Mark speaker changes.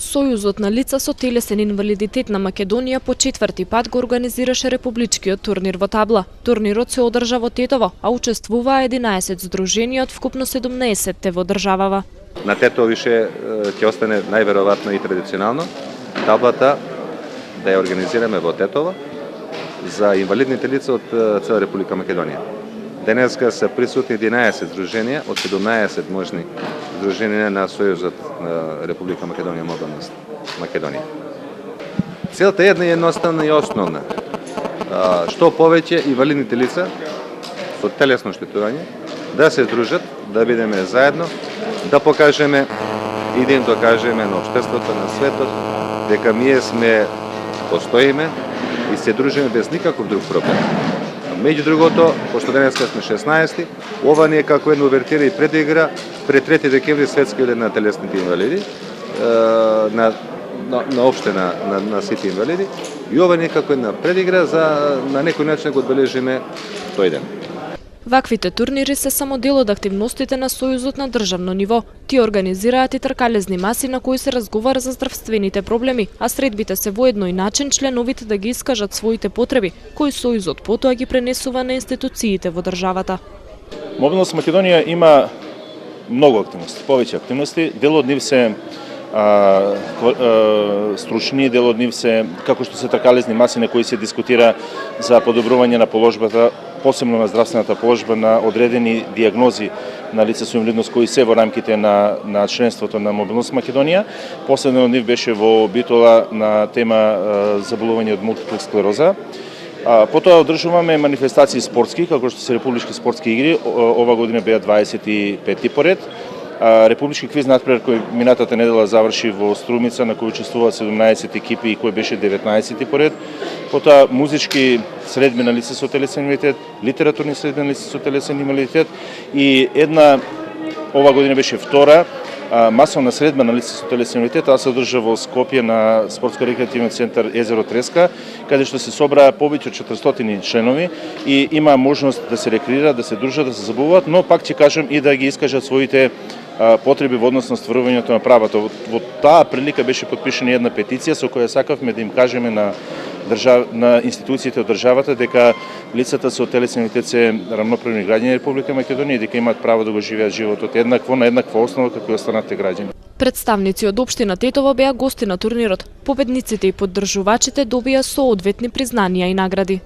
Speaker 1: Сојузот на лица со телесен инвалидитет на Македонија по четврти пат го организираше републичкиот турнир во табла. Турнирот се одржа во Тетово, а учествуваа 11 здруженија од вкупно 17 во државава.
Speaker 2: На Тетово више ќе остане најверојатно и традиционално таблата да ја организираме во Тетово за инвалидните лица од цела Република Македонија. Денеска се присутни 11 здруженија од 17 можни здруженија на Сојузот на Република Македонија Мобилност Македонија. Целта е една едноставна и основна. Што повеќе инвалидните лица со телесно оштетување да се здружат, да бидеме заедно, да покажеме и да им докажеме на општеството, на светот, дека ние постоиме и се дружиме без никаков друг проблем. Меѓу другото, пошто денеска сме 16-ти, ова не е како една увертира и предигра пред 3 декември светскиот ден на телесните инвалиди, на општина на сите инвалиди, и ова не е како една предигра за на некој начин да го одбележиме тој ден.
Speaker 1: Ваквите турнири се само дел од активностите на Сојузот на државно ниво. Тие организираат и тркалезни маси на кои се разговара за здравствените проблеми, а средбите се во едној начин членовите да ги искажат своите потреби, кои Сојузот потоа ги пренесува на институциите во државата.
Speaker 3: Мобилност Македонија има многу активности, повеќе активности. Дел од нив се стручни, дел од нив се како што се тркалезни маси на кои се дискутира за подобрување на положбата, посебно на здравствената положба на одредени дијагнози на лица со инвалидност кои се во рамките на членството на Мобилност Македонија. Последен од нив беше во Битола на тема заболување од мултипла склероза. Потоа одржуваме манифестации спортски, како што се републички спортски игри, ова година беа 25 поред. Републички квиз надпревар кој минатата недела заврши во Струмица, на кој учествуваат 17 екипи и кој беше 19 поред. Потоа музички средби на лица со телесен инвалидитет, литературни средби на лица со телесен инвалидитет и една, ова година беше втора, масовна средба на лица со телесен инвалидитет, таа се одржа во Скопје на спортско-рекреативниот центар Езеро Треска, каде што се собраа повеќе од 400 членови и има можност да се рекреираат, да се дружат, да се забавуваат, но пак ќе кажам и да ги искажат своите потреби во однос на стварувањето на правата. Во таа прилика беше подпишана една петиција со која сакавме да им кажеме на институциите од државата дека лицата со телесен инвалидитет се рамноправни граѓани на Република Македонија и дека имаат право да го живеат животот еднакво на еднаква основа како и останатите граѓани.
Speaker 1: Представници од општина Тетово беа гости на турнирот. Победниците и поддржувачите добија соодветни признанија и награди.